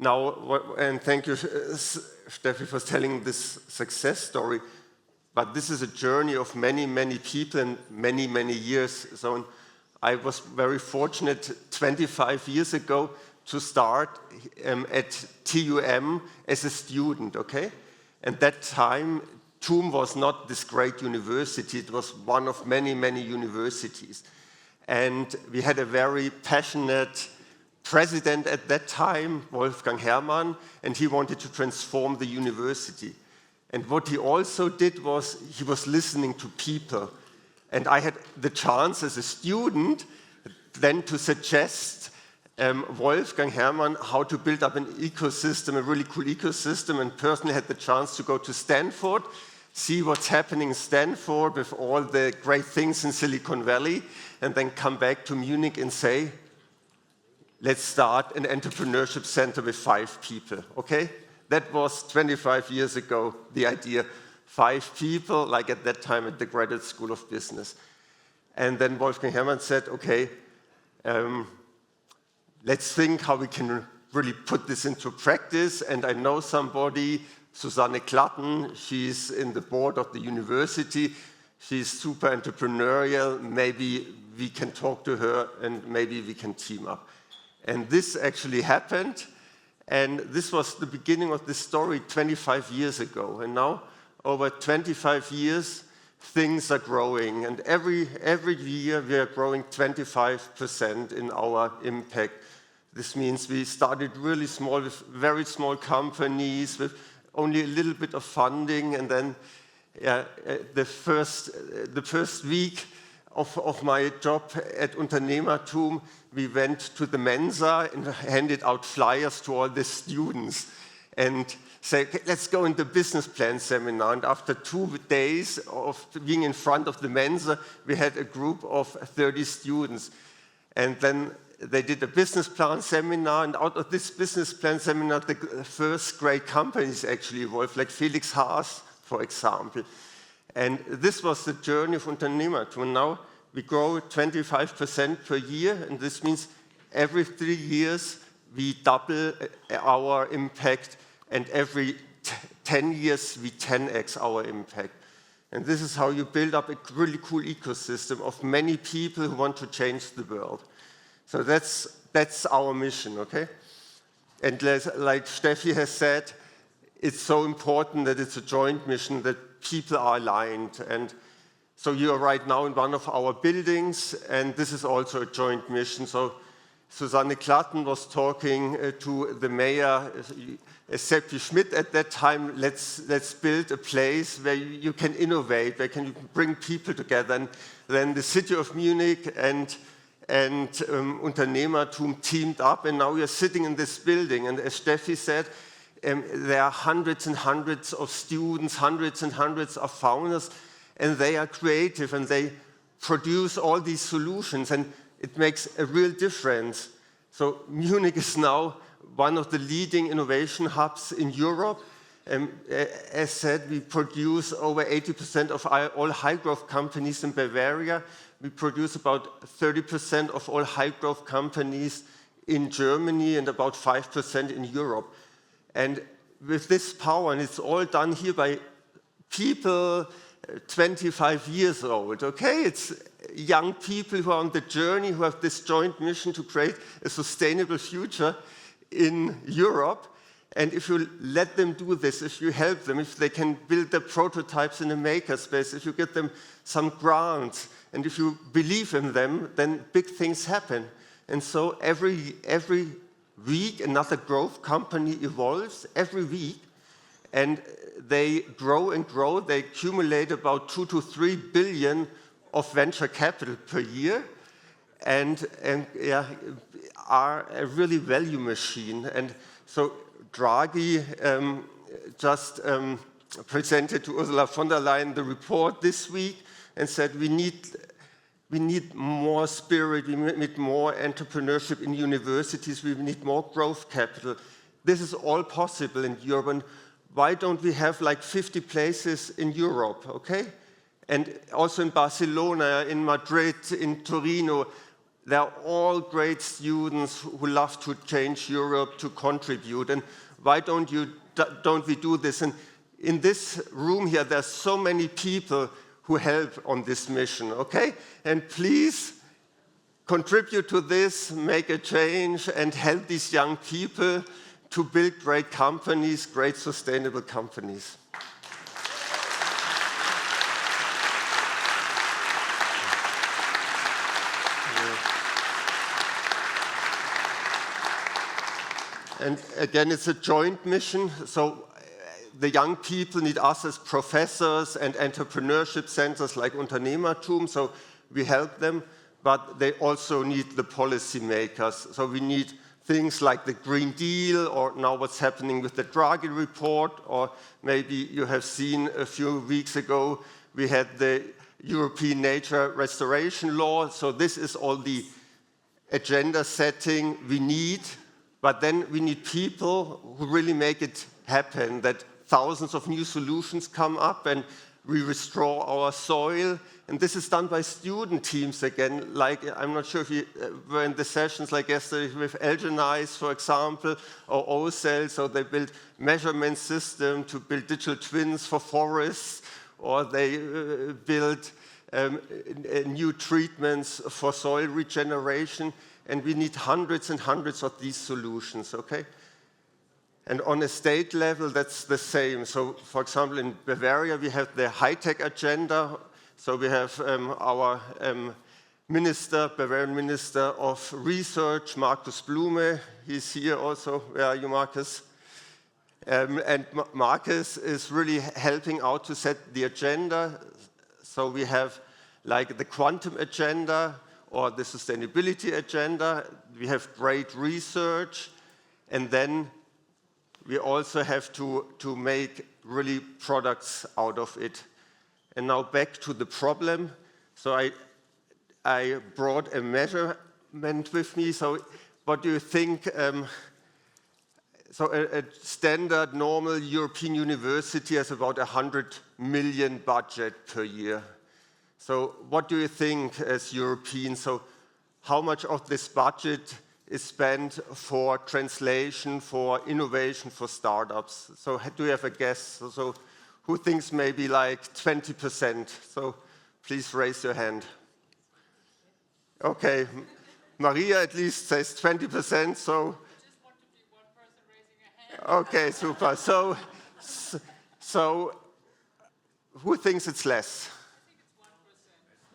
Now, and thank you, Steffi, for telling this success story. But this is a journey of many, many people and many, many years. So I was very fortunate 25 years ago to start at TUM as a student, okay? And that time, TUM was not this great university. It was one of many, many universities. And we had a very passionate president at that time, Wolfgang Herrmann, and he wanted to transform the university. And what he also did was he was listening to people. And I had the chance as a student then to suggest Wolfgang Herrmann how to build up an ecosystem, a really cool ecosystem, and personally had the chance to go to Stanford, see what's happening in Stanford with all the great things in Silicon Valley, and then come back to Munich and say, let's start an entrepreneurship center with 5 people, okay? That was 25 years ago, the idea. 5 people, like at that time at the Graduate School of Business. And then Wolfgang Herrmann said, okay, let's think how we can really put this into practice. And I know somebody, Susanne Klatten, she's in the board of the university. She's super entrepreneurial. Maybe we can talk to her and maybe we can team up. And this actually happened. And this was the beginning of this story 25 years ago. And now, over 25 years, things are growing. And every year, we are growing 25% in our impact. This means we started really small with very small companies with only a little bit of funding. And then the first week of my job at UnternehmerTUM, we went to the Mensa and handed out flyers to all the students and said, okay, let's go into business plan seminar. And after 2 days of being in front of the Mensa, we had a group of 30 students. And then they did a business plan seminar, and out of this business plan seminar, the first great companies actually evolved, like Felix Haas, for example. And this was the journey of UnternehmerTUM. Now we grow 25% per year, and this means every 3 years we double our impact, and every 10 years we 10x our impact. And this is how you build up a really cool ecosystem of many people who want to change the world. So that's our mission, okay? And like Steffi has said, it's so important that it's a joint mission, that people are aligned. And so you are right now in one of our buildings, and this is also a joint mission. So Susanne Klatten was talking to the mayor, Seppi Schmidt at that time, let's build a place where you can innovate, where you can bring people together. And then the city of Munich and UnternehmerTUM teamed up, and now we are sitting in this building. And as Steffi said, there are hundreds and hundreds of students, hundreds and hundreds of founders, and they are creative, and they produce all these solutions, and it makes a real difference. So Munich is now one of the leading innovation hubs in Europe. As said, we produce over 80% of all high-growth companies in Bavaria. We produce about 30% of all high-growth companies in Germany and about 5% in Europe. And with this power, and it's all done here by people 25 years old, okay? It's young people who are on the journey, who have this joint mission to create a sustainable future in Europe. And if you let them do this, if you help them, if they can build their prototypes in a makerspace, if you give them some grants, and if you believe in them, then big things happen. And so every week, another growth company evolves, every week, and they grow and grow. They accumulate about 2 to 3 billion of venture capital per year, and are a really value machine. And so Draghi just presented to Ursula von der Leyen the report this week and said we need more spirit, we need more entrepreneurship in universities, we need more growth capital. This is all possible in Europe, and why don't we have like 50 places in Europe, okay? And also in Barcelona, in Madrid, in Torino, They are all great students who love to change Europe, to contribute. And why don't we do this? And in this room here, there's so many people who help on this mission, okay? And please contribute to this, make a change, and help these young people to build great companies, great sustainable companies. And again, it's a joint mission. So the young people need us as professors and entrepreneurship centers like UnternehmerTUM. So we help them, but they also need the policymakers. So we need things like the Green Deal, or now what's happening with the Draghi report, or maybe you have seen a few weeks ago, we had the European Nature Restoration Law. So this is all the agenda setting we need. But then we need people who really make it happen, that thousands of new solutions come up and we restore our soil. And this is done by student teams again. Like, I'm not sure if you were in the sessions like yesterday with Elgenize, for example, or OCEL. So they build measurement system to build digital twins for forests, or they build new treatments for soil regeneration. And we need hundreds and hundreds of these solutions, okay? And on a state level, that's the same. So, for example, in Bavaria, we have the high-tech agenda. So we have our Bavarian Minister of Research, Markus Blume. He's here also. Where are you, Markus? And Markus is really helping out to set the agenda. So we have like the quantum agenda, or the sustainability agenda. We have great research, and then we also have to make really products out of it. And now back to the problem. So I brought a measurement with me. So what do you think? So a standard, normal European university has about 100 million budget per year. So what do you think as Europeans? So how much of this budget is spent for translation, for innovation, for startups? So do you have a guess? So who thinks maybe like 20%? So please raise your hand. Okay, Maria at least says 20%, so. I just want to be one person raising a hand. Okay, super. So who thinks it's less?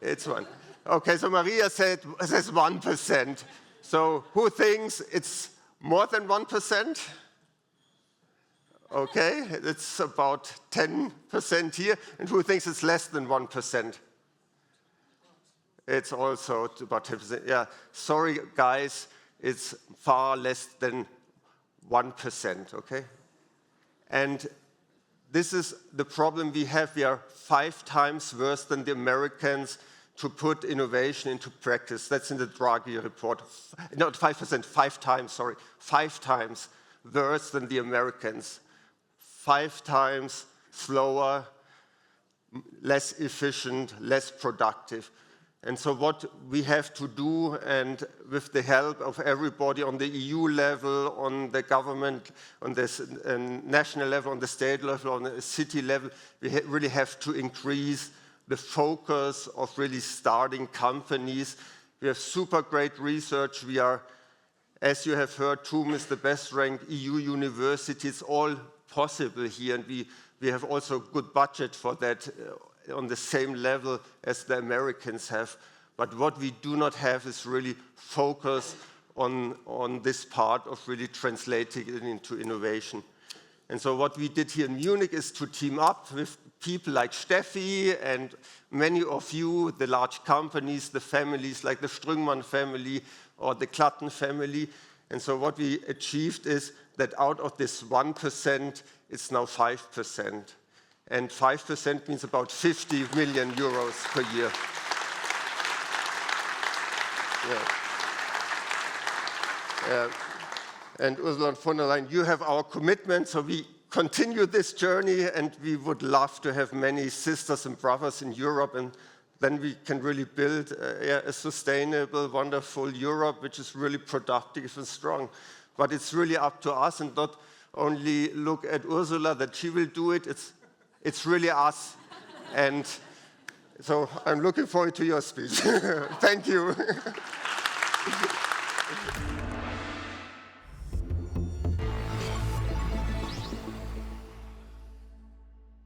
It's 1%. Okay, so Maria says 1%. So who thinks it's more than 1%? Okay, it's about 10% here. And who thinks it's less than 1%? It's also about 10%. Yeah, sorry guys, it's far less than 1%, okay? And this is the problem we have. We are 5 times worse than the Americans to put innovation into practice. That's in the Draghi report. Not 5%, 5 times, sorry. 5 times worse than the Americans. 5 times slower, less efficient, less productive. And so what we have to do, and with the help of everybody on the EU level, on the government, on the national level, on the state level, on the city level, we really have to increase the focus of really starting companies. We have super great research. We are, as you have heard, TUM is the best ranked EU university. It's all possible here, and we have also good budget for that on the same level as the Americans have. But what we do not have is really focus on this part of really translating it into innovation. And so what we did here in Munich is to team up with people like Steffi and many of you, the large companies, the families like the Strüngmann family or the Klatten family. And so what we achieved is that out of this 1%, it's now 5%. And 5% means about 50 million euros per year. And Ursula von der Leyen, you have our commitment, so we continue this journey, and we would love to have many sisters and brothers in Europe and then we can really build a sustainable, wonderful Europe, which is really productive and strong. But it's really up to us, and not only look at Ursula that she will do it, it's really us. And so I'm looking forward to your speech. Thank you.